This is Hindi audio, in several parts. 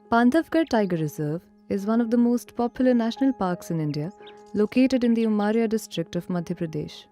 Bandhavgarh Tiger Reserve is one of the most popular national parks in India, located in the Umaria district of Madhya Pradesh.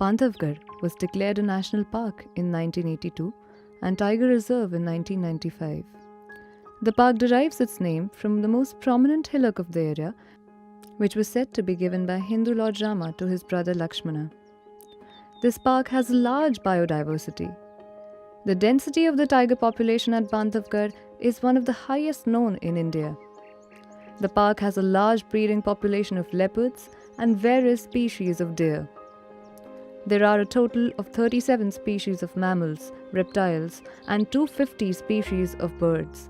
Bandhavgarh was declared a national park in 1982 and Tiger Reserve in 1995. The park derives its name from the most prominent hillock of the area, which was said to be given by Hindu Lord Rama to his brother Lakshmana. This park has a large biodiversity. The density of the tiger population at Bandhavgarh is one of the highest known in India. The park has a large breeding population of leopards and various species of deer. There are a total of 37 species of mammals, reptiles, and 250 species of birds.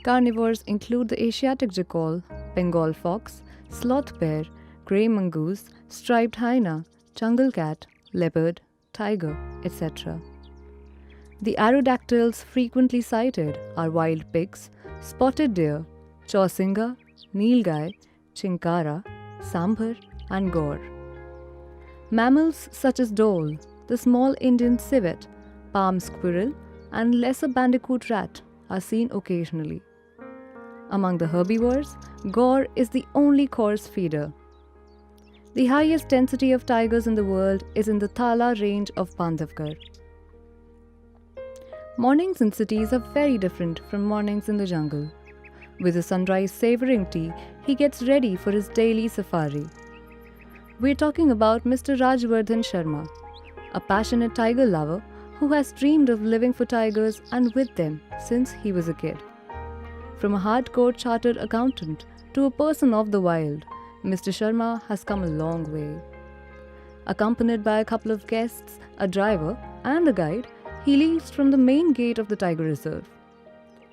Carnivores include the Asiatic jackal, Bengal fox, sloth bear, grey mongoose, striped hyena, jungle cat, leopard, tiger, etc. The aerodactyls frequently sighted are wild pigs, spotted deer, chausinga, nilgai, chinkara, sambhar, and gaur. Mammals such as dhole, the small Indian civet, palm squirrel, and lesser bandicoot rat are seen occasionally. Among the herbivores, gaur is the only coarse feeder. The highest density of tigers in the world is in the Thala range of Bandhavgarh. Mornings in cities are very different from mornings in the jungle. With the sunrise savouring tea, he gets ready for his daily safari. We're talking about Mr. Rajvardhan Sharma, a passionate tiger lover who has dreamed of living for tigers and with them since he was a kid. From a hardcore chartered accountant to a person of the wild, Mr. Sharma has come a long way. Accompanied by a couple of guests, a driver, and a guide, he leaves from the main gate of the Tiger Reserve.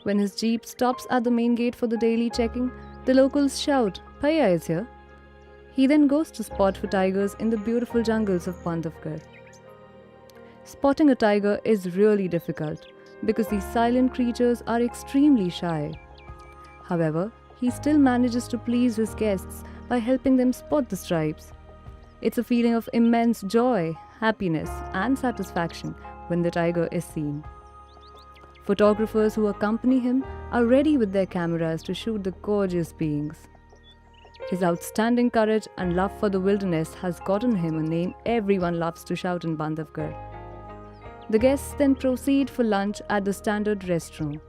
When his jeep stops at the main gate for the daily checking, the locals shout, "Bhaiya is here." He then goes to spot for tigers in the beautiful jungles of Bandhavgarh. Spotting a tiger is really difficult because these silent creatures are extremely shy. However, he still manages to please his guests by helping them spot the stripes. It's a feeling of immense joy, happiness, and satisfaction when the tiger is seen. Photographers who accompany him are ready with their cameras to shoot the gorgeous beings. His outstanding courage and love for the wilderness has gotten him a name everyone loves to shout in Bandhavgarh. The guests then proceed for lunch at the standard restaurant.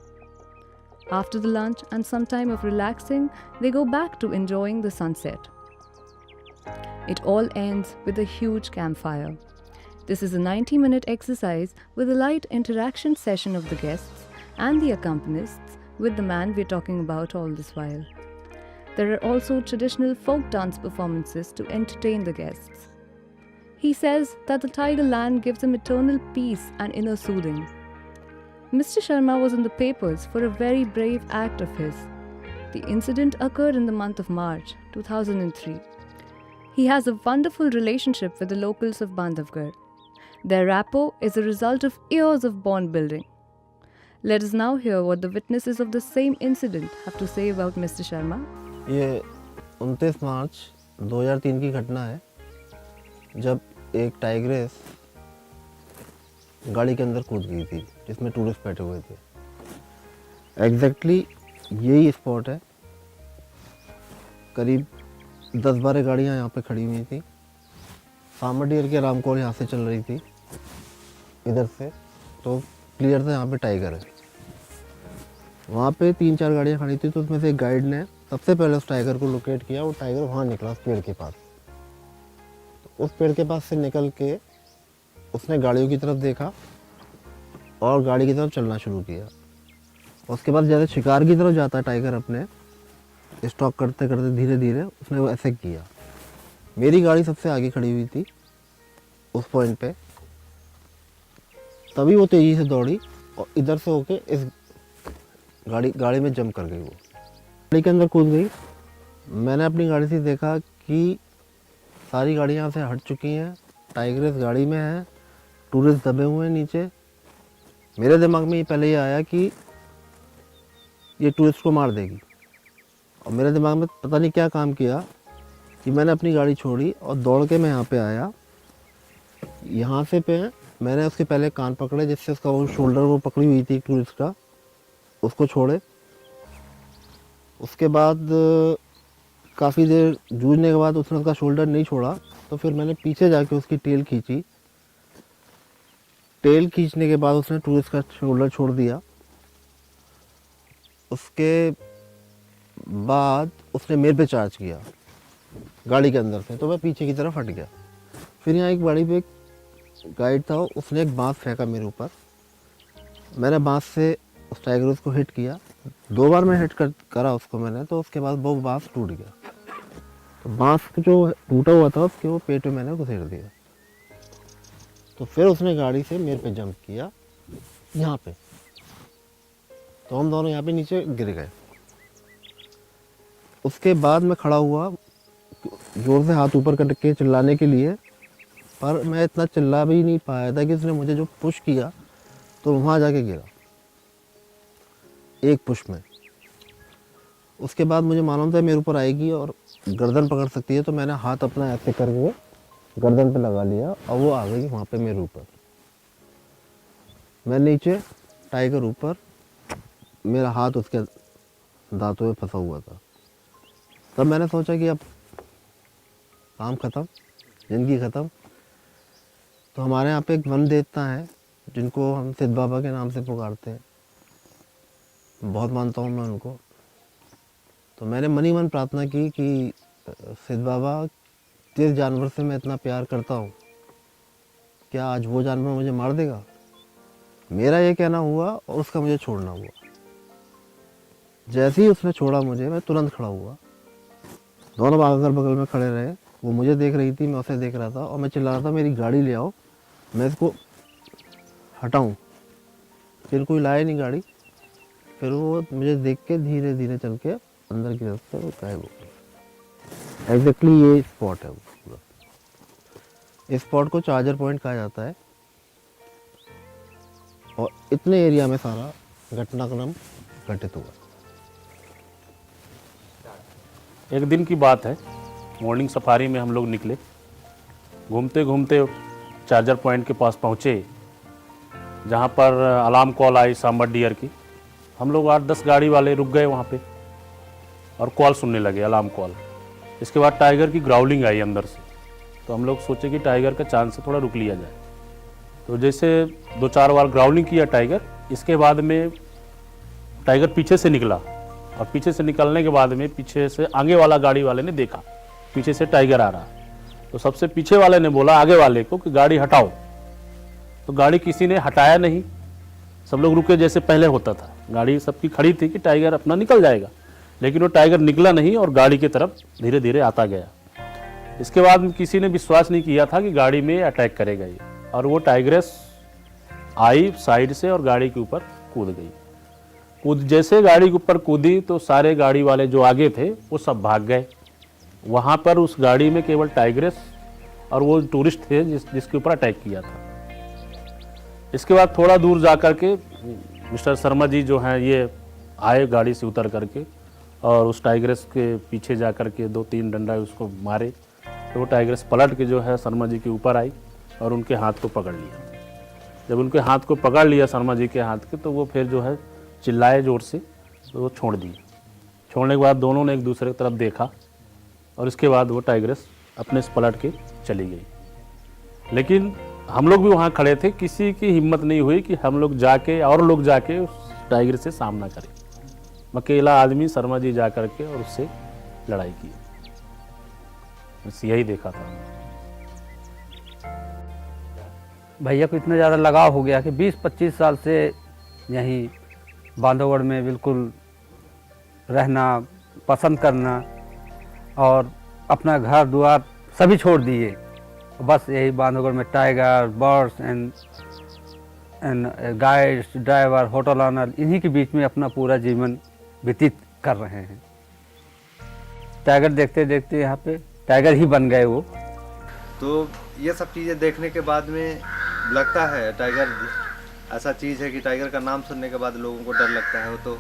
After the lunch and some time of relaxing, they go back to enjoying the sunset. It all ends with a huge campfire. This is a 90-minute exercise with a light interaction session of the guests and the accompanists with the man we're talking about all this while. There are also traditional folk dance performances to entertain the guests. He says that the tiger land gives him eternal peace and inner soothing. Mr. Sharma was in the papers for a very brave act of his. The incident occurred in the month of March 2003. He has a wonderful relationship with the locals of Bandhavgarh. Their rapport is a result of years of bond building. Let us now hear what the witnesses of the same incident have to say about Mr. Sharma. ये 29 मार्च 2003 की घटना है जब एक टाइग्रेस गाड़ी के अंदर कूद गई थी जिसमें टूरिस्ट बैठे हुए थे। एग्जैक्टली यही स्पॉट है। करीब 10-12 गाड़ियाँ यहाँ पे खड़ी हुई थी। फार्मर डियर की रामकौर यहाँ से चल रही थी इधर से, तो क्लियर था यहाँ पे टाइगर है। वहाँ पे 3-4 गाड़ियाँ खड़ी थी, तो उसमें से एक गाइड ने सबसे पहले उस टाइगर को लोकेट किया। वो टाइगर वहाँ निकला उस पेड़ के पास। तो उस पेड़ के पास से निकल के उसने गाड़ियों की तरफ देखा और गाड़ी की तरफ चलना शुरू किया। उसके बाद जैसे शिकार की तरफ जाता है टाइगर, अपने स्टॉक करते करते धीरे धीरे उसने वो ऐसे किया। मेरी गाड़ी सबसे आगे खड़ी हुई थी उस पॉइंट पे, तभी वो तेज़ी से दौड़ी और इधर से होके इस गाड़ी में जंप कर गई। वो गाड़ी के अंदर कूद गई। मैंने अपनी गाड़ी से देखा कि सारी गाड़ियाँ यहाँ से हट चुकी हैं, टाइगर इस गाड़ी में है, टूरिस्ट दबे हुए हैं नीचे। मेरे दिमाग में पहले ये आया कि ये टूरिस्ट को मार देगी, और मेरे दिमाग में पता नहीं क्या काम किया कि मैंने अपनी गाड़ी छोड़ी और दौड़ के मैं यहाँ पे आया। यहाँ से पे मैंने उसके पहले कान पकड़े, जिससे उसका वो शोल्डर वो पकड़ी हुई थी टूरिस्ट का, उसको छोड़े उसके बाद काफ़ी देर जूझने के बाद उसने उसका शोल्डर नहीं छोड़ा, तो फिर मैंने पीछे जाके उसकी टेल खींची। टेल खींचने के बाद उसने टूरिस्ट का शोल्डर छोड़ दिया। उसके बाद उसने मेरे पे चार्ज किया गाड़ी के अंदर से, तो मैं पीछे की तरफ हट गया। फिर यहाँ एक गाड़ी पे एक गाइड था, उसने एक बांस फेंका मेरे ऊपर। मैंने बांस से उस टाइगर को हिट किया। 2 बार मैं हिट करा उसको मैंने, तो उसके बाद वो बांस टूट गया। तो बांस जो टूटा हुआ था उसके वो पेट में मैंने घुसेड़ दिया। तो फिर उसने गाड़ी से मेरे पे जंप किया यहाँ पे, तो हम दोनों यहाँ पे नीचे गिर गए। उसके बाद मैं खड़ा हुआ जोर से हाथ ऊपर करके चिल्लाने के लिए, पर मैं इतना चिल्ला भी नहीं पाया था कि उसने मुझे जो पुश किया तो वहाँ जाके गिरा एक पुश में। उसके बाद मुझे मालूम था मेरे ऊपर आएगी और गर्दन पकड़ सकती है, तो मैंने हाथ अपना ऐसे करके गर्दन पे लगा लिया और वो आ गई वहाँ पे मेरे ऊपर। मैं नीचे, टाइगर ऊपर, मेरा हाथ उसके दांतों में फंसा हुआ था। तब मैंने सोचा कि अब काम ख़त्म, ज़िंदगी ख़त्म। तो हमारे यहाँ पे एक वन देवता है जिनको हम सिद्ध बाबा के नाम से पुकारते हैं, बहुत मानता हूँ मैं उनको। तो मैंने मन ही मन प्रार्थना की कि सिद्ध बाबा, जिस जानवर से मैं इतना प्यार करता हूँ, क्या आज वो जानवर मुझे मार देगा? मेरा ये कहना हुआ और उसका मुझे छोड़ना हुआ। जैसे ही उसने छोड़ा मुझे, मैं तुरंत खड़ा हुआ। दोनों अगल बगल में खड़े रहे। वो मुझे देख रही थी, मैं उसे देख रहा था, और मैं चिल्ला रहा था मेरी गाड़ी ले आओ, मैं इसको हटाऊं। फिर कोई लाया नहीं गाड़ी। फिर वो मुझे देख के धीरे धीरे चल के अंदर की तरफ से वो गायब हो गया। एग्जैक्टली ये स्पॉट है वो पूरा। इस स्पॉट को चार्जर पॉइंट कहा जाता है, और इतने एरिया में सारा घटनाक्रम घटित हुआ। एक दिन की बात है, मॉर्निंग सफारी में हम लोग निकले। घूमते घूमते चार्जर पॉइंट के पास पहुँचे, जहाँ पर अलार्म कॉल आई सांबर डियर की। हम लोग 8-10 गाड़ी वाले रुक गए वहाँ पे और कॉल सुनने लगे, अलार्म कॉल। इसके बाद टाइगर की ग्राउलिंग आई अंदर से, तो हम लोग सोचे कि टाइगर का चांस से थोड़ा रुक लिया जाए। तो जैसे 2-4 बार ग्राउलिंग किया टाइगर, इसके बाद में टाइगर पीछे से निकला, और पीछे से निकलने के बाद में पीछे से आगे वाला गाड़ी वाले ने देखा पीछे से टाइगर आ रहा। तो सबसे पीछे वाले ने बोला आगे वाले को कि गाड़ी हटाओ। तो गाड़ी किसी ने हटाया नहीं, सब लोग रुके जैसे पहले होता था। गाड़ी सबकी खड़ी थी कि टाइगर अपना निकल जाएगा, लेकिन वो टाइगर निकला नहीं और गाड़ी की तरफ धीरे धीरे आता गया। इसके बाद किसी ने विश्वास नहीं किया था कि गाड़ी में अटैक करेगा ये, और वो टाइग्रेस आई साइड से और गाड़ी के ऊपर कूद गई। जैसे गाड़ी के ऊपर कूदी तो सारे गाड़ी वाले जो आगे थे वो सब भाग गए। वहाँ पर उस गाड़ी में केवल टाइग्रेस और वो टूरिस्ट थे जिसके ऊपर अटैक किया था। इसके बाद थोड़ा दूर जा कर के मिस्टर शर्मा जी जो हैं ये आए गाड़ी से उतर करके, और उस टाइग्रेस के पीछे जा कर के 2-3 डंडा उसको मारे। तो वो टाइग्रेस पलट के जो है शर्मा जी के ऊपर आई और उनके हाथ को पकड़ लिया। जब उनके हाथ को पकड़ लिया शर्मा जी के हाथ के, तो वो फिर जो है चिल्लाए ज़ोर से, तो वो छोड़ दिए। छोड़ने के बाद दोनों ने एक दूसरे की तरफ देखा, और इसके बाद वो टाइग्रेस अपने से पलट के चली गई। लेकिन हम लोग भी वहाँ खड़े थे, किसी की हिम्मत नहीं हुई कि हम लोग जाके और लोग जाके उस टाइगर से सामना करें। अकेला आदमी शर्मा जी जा करके और उससे लड़ाई की। बस यही देखा था। भैया को इतना ज़्यादा लगाव हो गया कि 20-25 साल से यहीं बांधवगढ़ में बिल्कुल रहना पसंद करना, और अपना घर द्वार सभी छोड़ दिए। बस यही बांधवगढ़ में tiger, birds and guides, driver, hotel owner, इन्हीं के बीच में अपना पूरा जीवन व्यतीत कर रहे हैं। टाइगर देखते देखते यहाँ पे टाइगर ही बन गए वो। तो ये सब चीज़ें देखने के बाद में लगता है टाइगर ऐसा चीज़ है कि टाइगर का नाम सुनने के बाद लोगों को डर लगता है। वो तो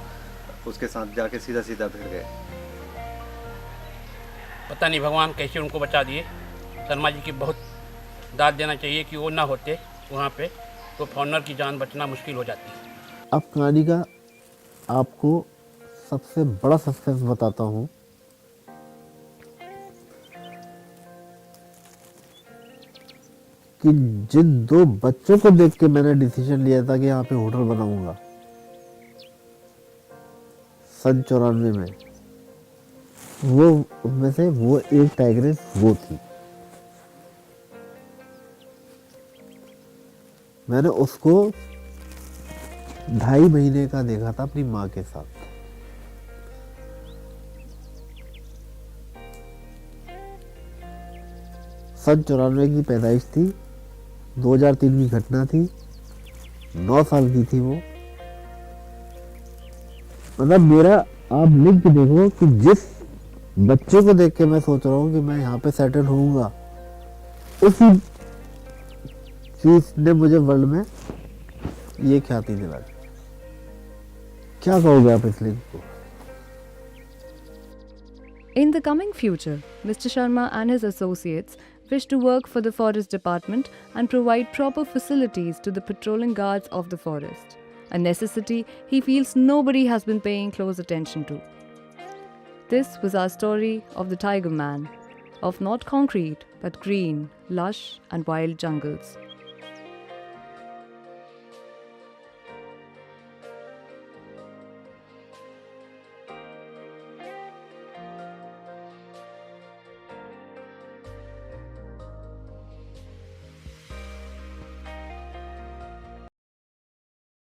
उसके साथ जाके सीधा सीधा भिड़ गए। पता नहीं भगवान कैसे उनको बचा दिए। शर्मा जी की बहुत दाद देना चाहिए कि वो ना होते वहाँ पे, तो फॉरनर की जान बचना मुश्किल हो जाती है। अब कहानी का आपको सबसे बड़ा सक्सेस बताता हूँ। कि जिन 2 बच्चों को देख के मैंने डिसीजन लिया था कि यहाँ पे होटल बनाऊंगा सन 94 में, वो उनमें से वो एक टाइग्रेस वो थी। मैंने उसको 2.5 महीने का देखा था अपनी माँ के साथ। सन 94 की पैदाइश थी, 2003 की घटना थी, 9 साल की थी वो। मतलब मेरा आप लिंक देखो कि जिस बच्चे को देख के मैं सोच रहा हूँ कि मैं यहाँ पे सेटल होऊंगा, उसी चीज ने मुझे वर्ल्ड में ये ख्याति दिलाई। क्या कहोगे आप इस लिंक को? In the coming future, Mr. Sharma and his associates wish to work for the Forest Department and provide proper facilities to the patrolling guards of the forest, a necessity he feels nobody has been paying close attention to. This was our story of the Tiger Man, of not concrete but green, lush and wild jungles.